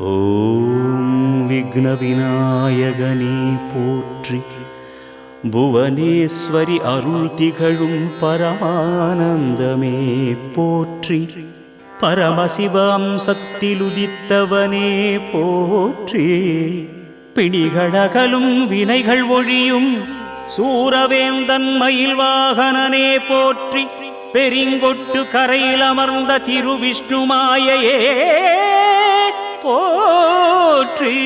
ஓம் விக்ன விநாயகனே போற்றி. புவனேஸ்வரி அருள் திகழும் பரமானந்தமே போற்றி. பரமசிவ அம்சத்தில் உதித்தவனே போற்றி. பிணிகளகலும் வினைகள் ஒழியும் சூரவேந்தன் மயில் வாகனனே போற்றி. பெரிங்கொட்டு கரையில் அமர்ந்த திருவிஷ்ணு மாயையே போற்றி.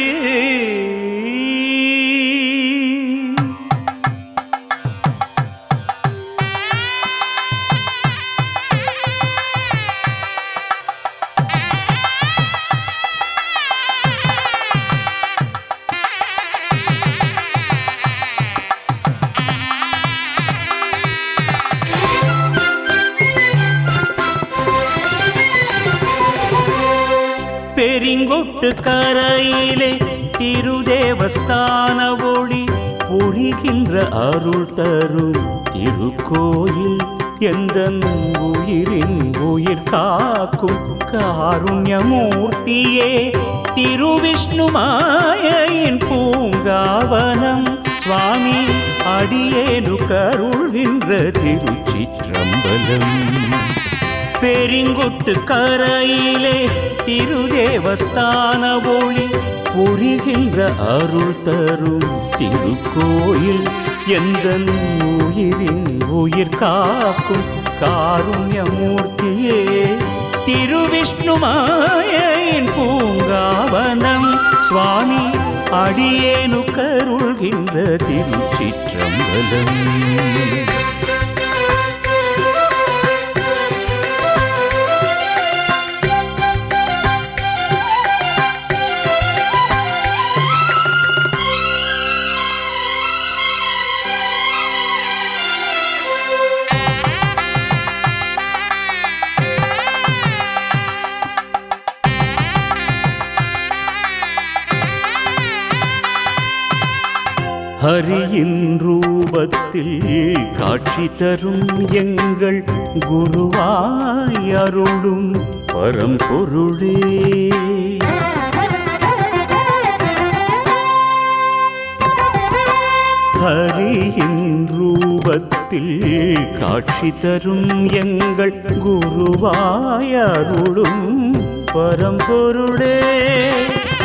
பெரிங்கொட்டு கரையிலே திருதேவஸ்தான ஒளி புரிகின்ற அருள் தரும் திருக்கோயில். எந்தன் உயிரின் உயிர் காக்கும் காருண்யமூர்த்தியே திருவிஷ்ணு மாயையின் பூங்காவனம். சுவாமி அடியேனு கருள்கின்ற திருச்சிற்றம்பலம். பெரிங்கொட்டு கரையிலே திருதேவஸ்தான ஒளி புரிகின்ற அருள் தரும் திருக்கோயில். எந்தன் உயிரின் உயிர் காக்கும் காருண்யமூர்த்தியே திருவிஷ்ணு மாயையின் பூங்காவனம். சுவாமி அடியேனு கருள்கின்ற திருச்சிற்றம்பலம். ஹரியின் ரூபத்தில் காட்சி தரும் எங்கள் குருவாய் அருளும் பரம்பொருளே. ஹரியின் ரூபத்தில் காட்சி தரும் எங்கள் குருவாய் அருளும் பரம்பொருளே.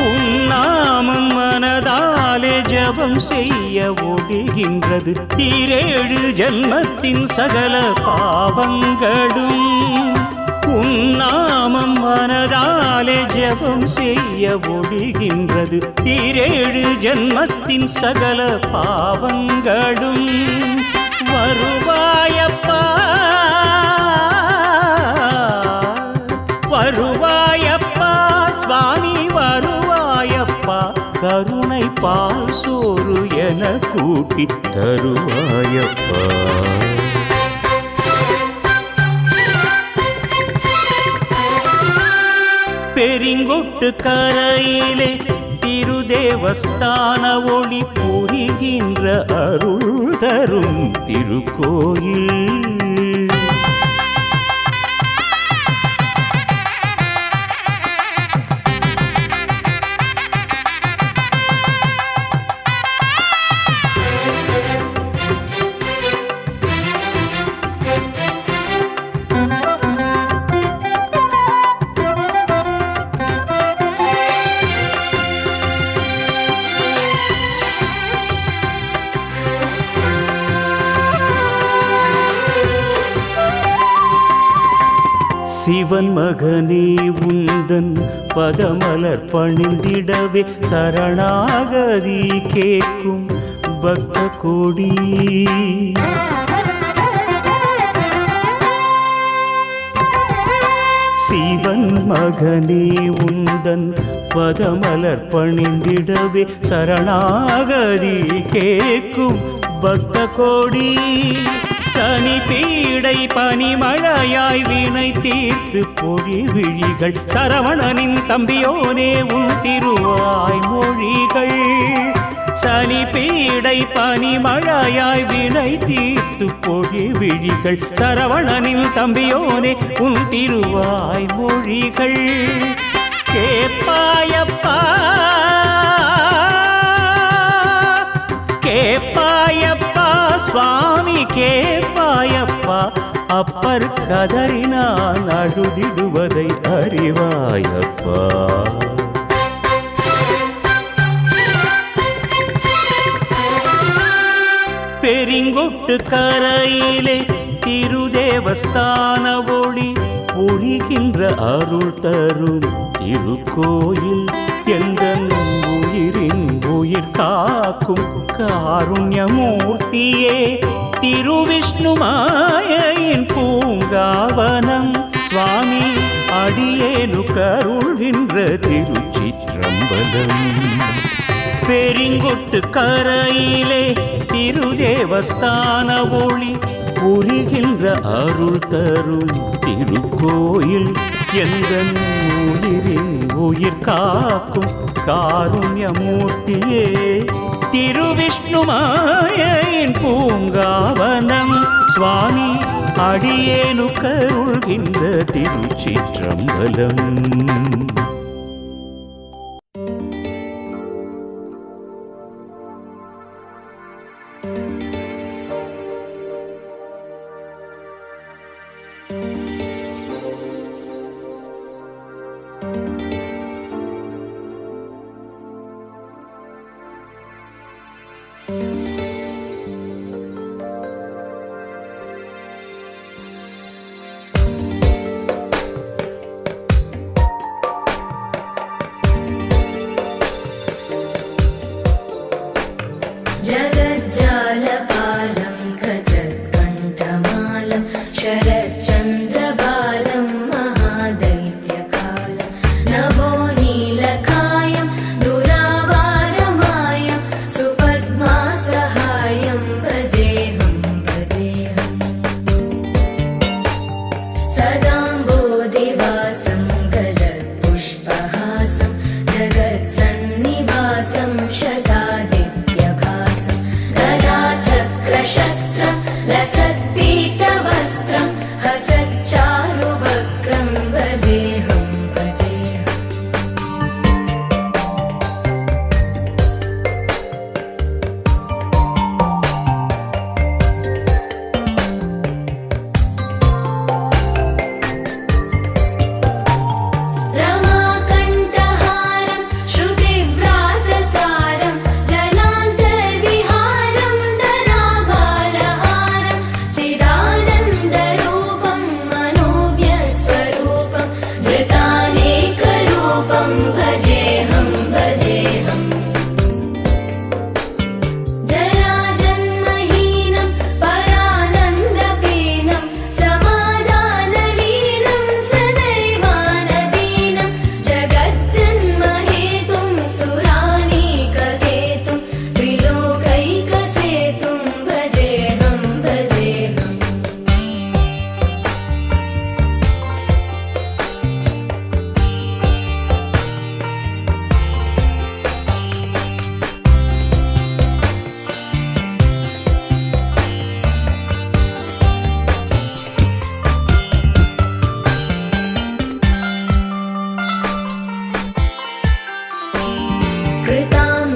உன்னாமம் மனதாலே ஜபம் செய்ய ஒடுகின்றது 7 ஜன்மத்தின் சகல பாவங்களும். உன்னாமம் மனதாலே ஜபம் செய்ய ஒடுகின்றது 7 ஜன்மத்தின் சகல பாவங்களும். வருவாயப்பா வருவாயப்பா சுவாமி வருவாயப்பா. கருணை பால் சோறு என கூட்டி தருவாயப்பா. பெரிங்கொட்டு கரையிலே திருதேவஸ்தான ஒளி புரிகின்ற அருள் தரும் திருக்கோயில். சிவன் மகனே உந்தன் பதமலர் பணிந்திடவே சரணாகதி கேட்கும் பக்த கோடி. சிவன் மகனே உந்தன் பதமலர் பணிந்திடவே சரணாகதி கேட்கும் பக்த கோடி. சனி பீடை பனிமழையாய் வினை தீர்த்து பொழி விழிகள். சரவணனின் தம்பியோனே உன் திருவாய் மொழிகள். சனி பீடை பனிமழையாய் வினை தீர்த்து பொழி விழிகள். சரவணனின் தம்பியோனே உன் திருவாய் மொழிகள். கேப்பாயப்பா கேப்பாயப்பா சுவாமி கேப்பாயப்பா, அப்பர் கதறினான் அழுதிடுவதை அறிவாயப்பா. பெரிங்கொட்டு கரையிலே திருதேவஸ்தான ஒளி புரிகின்ற அருள் தரும் திருக்கோயில், எந்தன் உயிரின் உயிர் காக்கும் காருண்யமூர்த்தியே திருவிஷ்ணு மாயையின் பூங்காவனம். சுவாமி அடியேனு கருள்கின்ற திருச்சிற்றம்பலம். பெரிங்கொட்டு கரையிலே திருதேவஸ்தான ஒளி புரிகின்ற அருள் தரும் திருக்கோயில், எந்தன் உயிரின் உயிர் காக்கும் காருண்யமூர்த்தியே திருவிஷ்ணு மாயையின் பூங்காவனம். சுவாமி அடியேனு கருள்கின்ற திருச்சிற்றம்பலம். जगज्जालपालं खजत्कण्ठमालं शरच्चन्द्रबालं महादैत्यकालं नभो नीलकायं दुरावारमायं सुपद्मासहायं भजेऽहं भजेऽहम् सदाम्बोधिवासं गलत्पुष्पहासं जगत्सन्निवासं शतादित्यभासं गदाचक्रशस्त्रं लसत्पीतवस्त्रं हसच्चारुवक्त्रं भजेऽहं भजेऽहम् रमाकण्ठहारं श्रुतिव्रातसारं जलान्तर्विहारं धराभारहारं चिदानन्दरूपं मनोव्यस्वरूपं धृतानेकरूपं भजेऽहं भजेऽहम् जराजन्महीनं परानन्दपीनं समाधानलीनं सदैवानदीनं जगज्जन्महेतुं सुरानीककेतुं त्रिलोकैकसेतुं भजेऽहं भजेऽहम्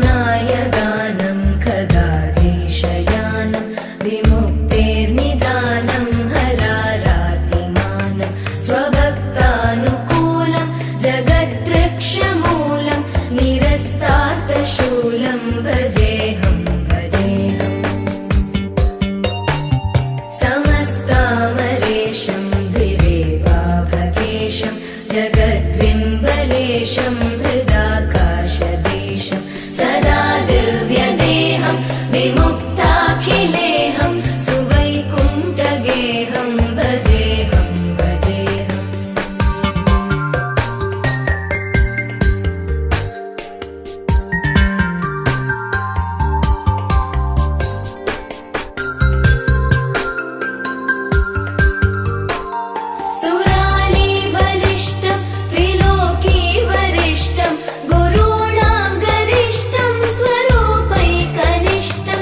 कृताम्नायगानं खगाधीशयानं विमुक्तेर्निदानं हरारातिमानं स्वभक्तानुकूलं जगद्वृक्षमूलं निरस्तार्थशूलं भजेऽहं भजेऽहम् समस्तामरेशं द्विरेवाभकेशं जगद्विम्बलेशं हृदाकाशदेशं सदा दिव्यदेहं विमुक्ताखिलेहं सुवैकुण्ठगेहं भजेऽहं भजेऽहम् सुरालीबलिष्ठं त्रिलोकीवरिष्ठं गुरूणां गरिष्ठं स्वरूपैकनिष्ठं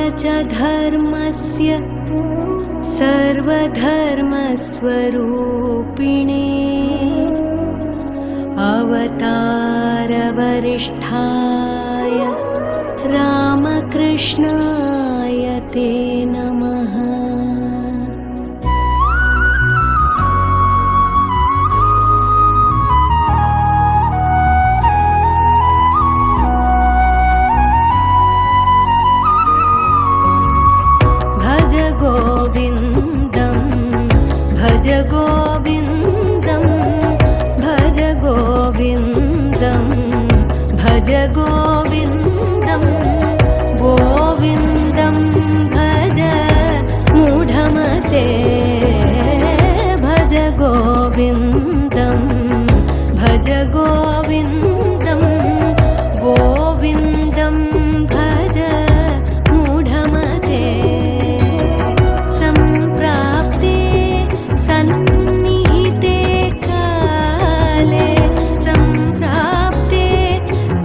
च धर्मस्य सर्वधर्मस्वरूपिणे अवतारवरिष्ठाय रामकृष्णाय ते नमः। भज गोविन्दं भज गोविन्दं भज गोविन्दं भज गोविन्दं गोविन्दं भज मूढमते भज गोविन्दं भज गोविन्दं गोविन्दं भज मूढमते सम्प्राप्ते सन्निहिते काले सम्प्राप्ते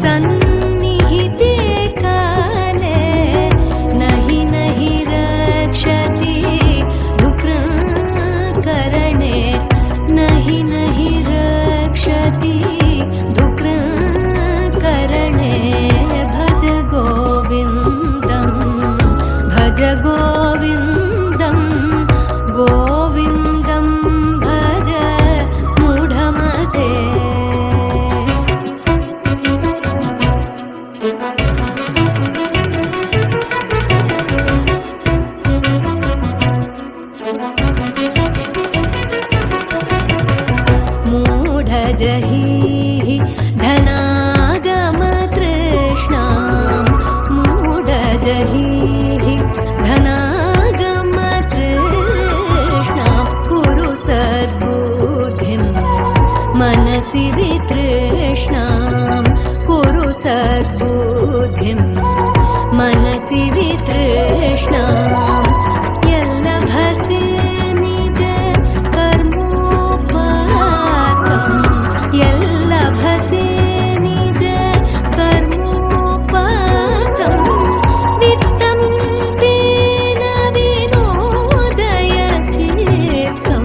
सन्निहिते काले नहि नहि रक्षति डुक्रकरणे नहि नहि रक्षति डुक्रकरणे भज गोविन्दं भज गोविन्दं गोविन्दं भज मूढमते मूढजहि धनागमतृष्णां मूढजहि धनागमतृष्णां कुरु सद्बुद्धिं मनसि वितृष्णां कुरु सद्बुद्धिं मनसि वितृष्णां यल्लभसे निज कर्मोपातं यल्लभसे निज कर्मोपातं वित्तं तेन विनोदय चित्तं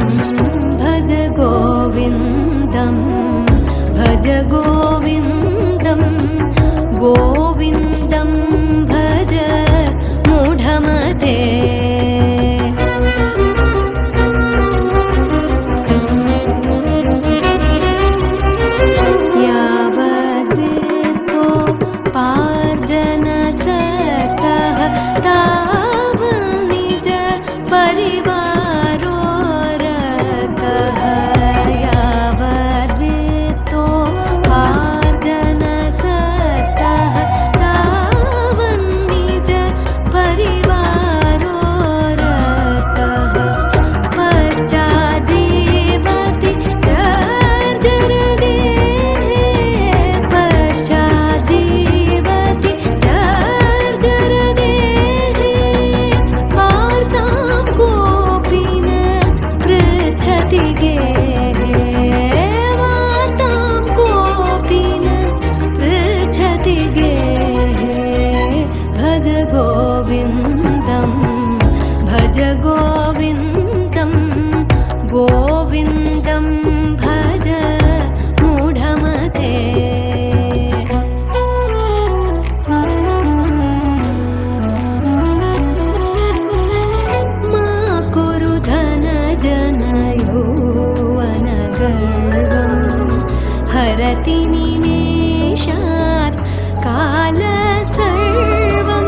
भज गोविन्दं भज गोविन्दं गोविन्दं भज मूढमते यावद्वित्तो पार्जनसक्तः तावन्निज परिवारो रतः यावद्वित्तो पार्जनसक्तः तावन्निज परिवारो रतः पश्चाज्जीवति जर्जरदेहे पश्चाज्जीवति जर्जरदेहे वार्तां कोऽपि न पृच्छति गेहे वार्तां कोऽपि न पृच्छति गेहे भज गोविन्दं भज गोविन्दं गोविन्दं भज मूढमते मा कुरु धनजनयौवनगर्वं हरति निमेषात् कालसर्वं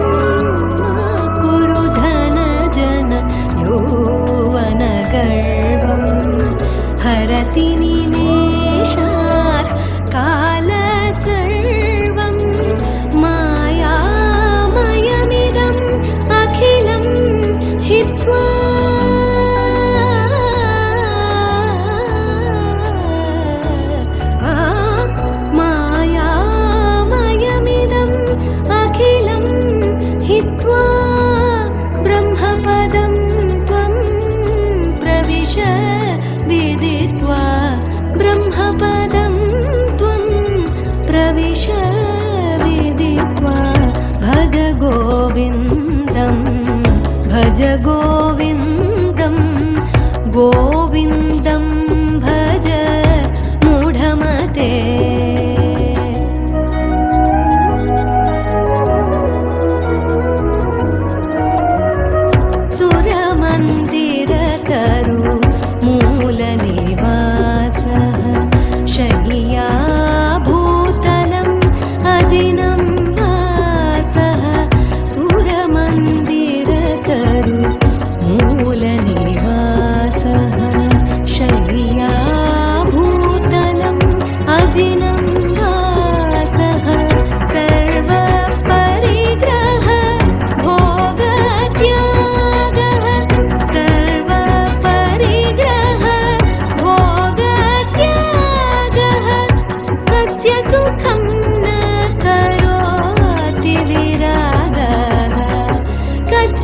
मा कुरु धनजनयौवनगर्वं हरति निमेषात् कालसर्वं मायामयमिदम् अखिलं हित्वा मायामयमिदम् अखिलं हित्वा ब्रह्मपदं त्वं प्रविश विदित्वा ब्रह्मपदं त्वं प्रविश विदित्वा भज गोविन्दं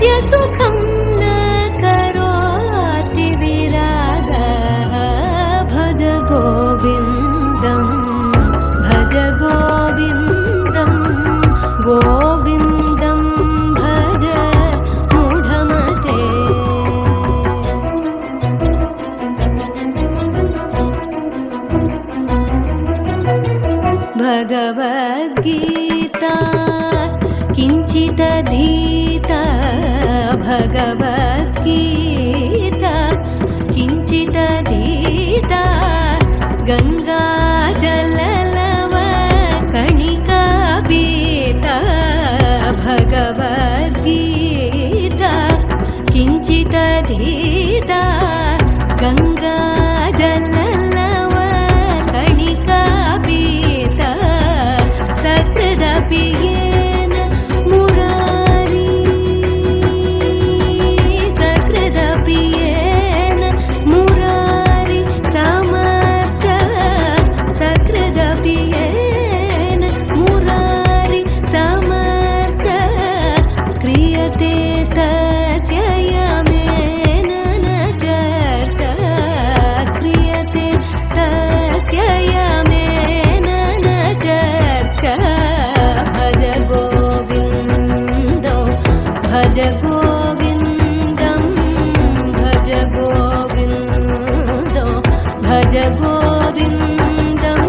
तस्य सुखं न करोति विरागः भज गोविन्दं भज गोविन्दं गोविन्दं भज मूढमते भगवद्गीता किञ्चिदधीता भगवद्गीता किञ्चिदधीता गङ्गाजललव कणिका पीता भगवद्गीता किञ्चिदधीता गङ्गाजललव कणिका पीता सकृदपि येन मुरारी सकृदपि येन मुरारी समर्थ सकृदपि येन मुरारी समर्थ क्रियते तस्य यमेन न चर्चा क्रियते तस्य यमेन न चर्चा भज गोविन्दो भज गोविन्दं भज गोविन्दो भज गोविन्दं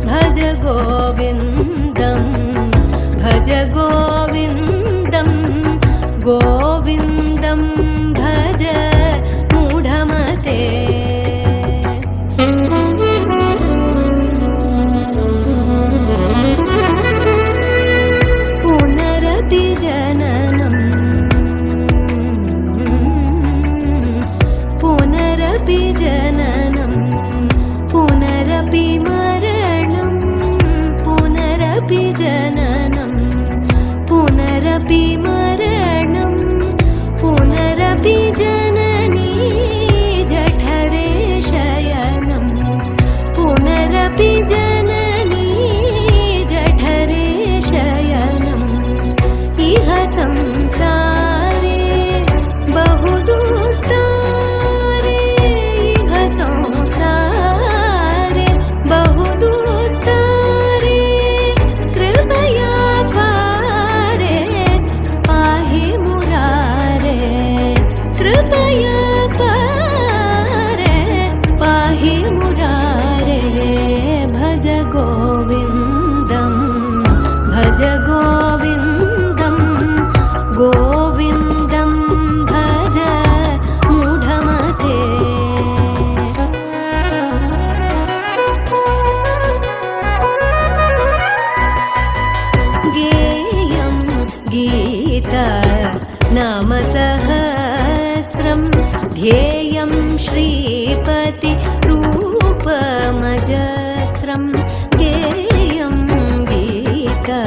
भज गोविन्दं भज गोविन्दं गोविन्दं भज मूढमते पुनरपि जननं पुनरपि जननं पुनरपि मरणं पुनरपि जननं पुनरपि मरणं पुनरपि जननी जठरे शयनं पुनरपि जननी जठरे शयनम् इह संसारे बहुदुस्तारे इह संसारे बहुदुस्तारे कृपया पारे पाहि मुरारे कृपया पारे पाहि मुरारे भज गोविन्दं भज गोविन्दं गोविन्दं भज मूढमते गेयं गीता नाम सहस्रं ध्येयं श्रीपति रूपमजस्रं गेयं गीता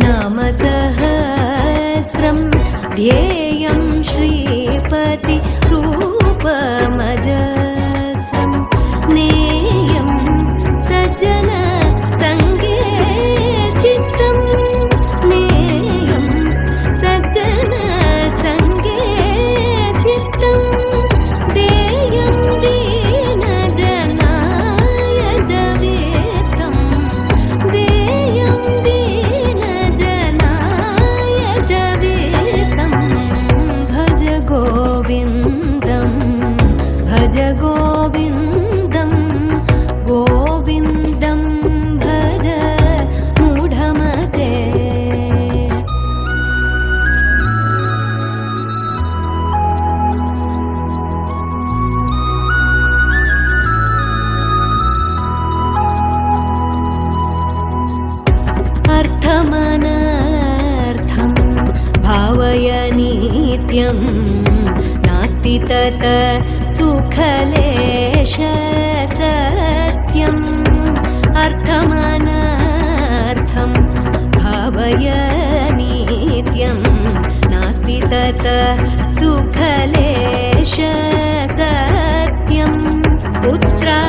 नाम सहस्रं ध्येयं श्रीपति रूपमजस्रं नेयं सज्जन सङ्गे चित्तं नेयं सज्जन सङ्गे चित्तं देयं दीनजनाय च वेदं देयं दीनजनाय च वेदं भज गोविन्दं भज गोविन्दं गोविन्दं भज मूढमते अर्थमनर्थं भावय नित्यं नास्ति तत सुखलेश सत्यम् अर्थमनर्थं भावय नित्यं नास्ति तत सुखलेश सत्यं पुत्रा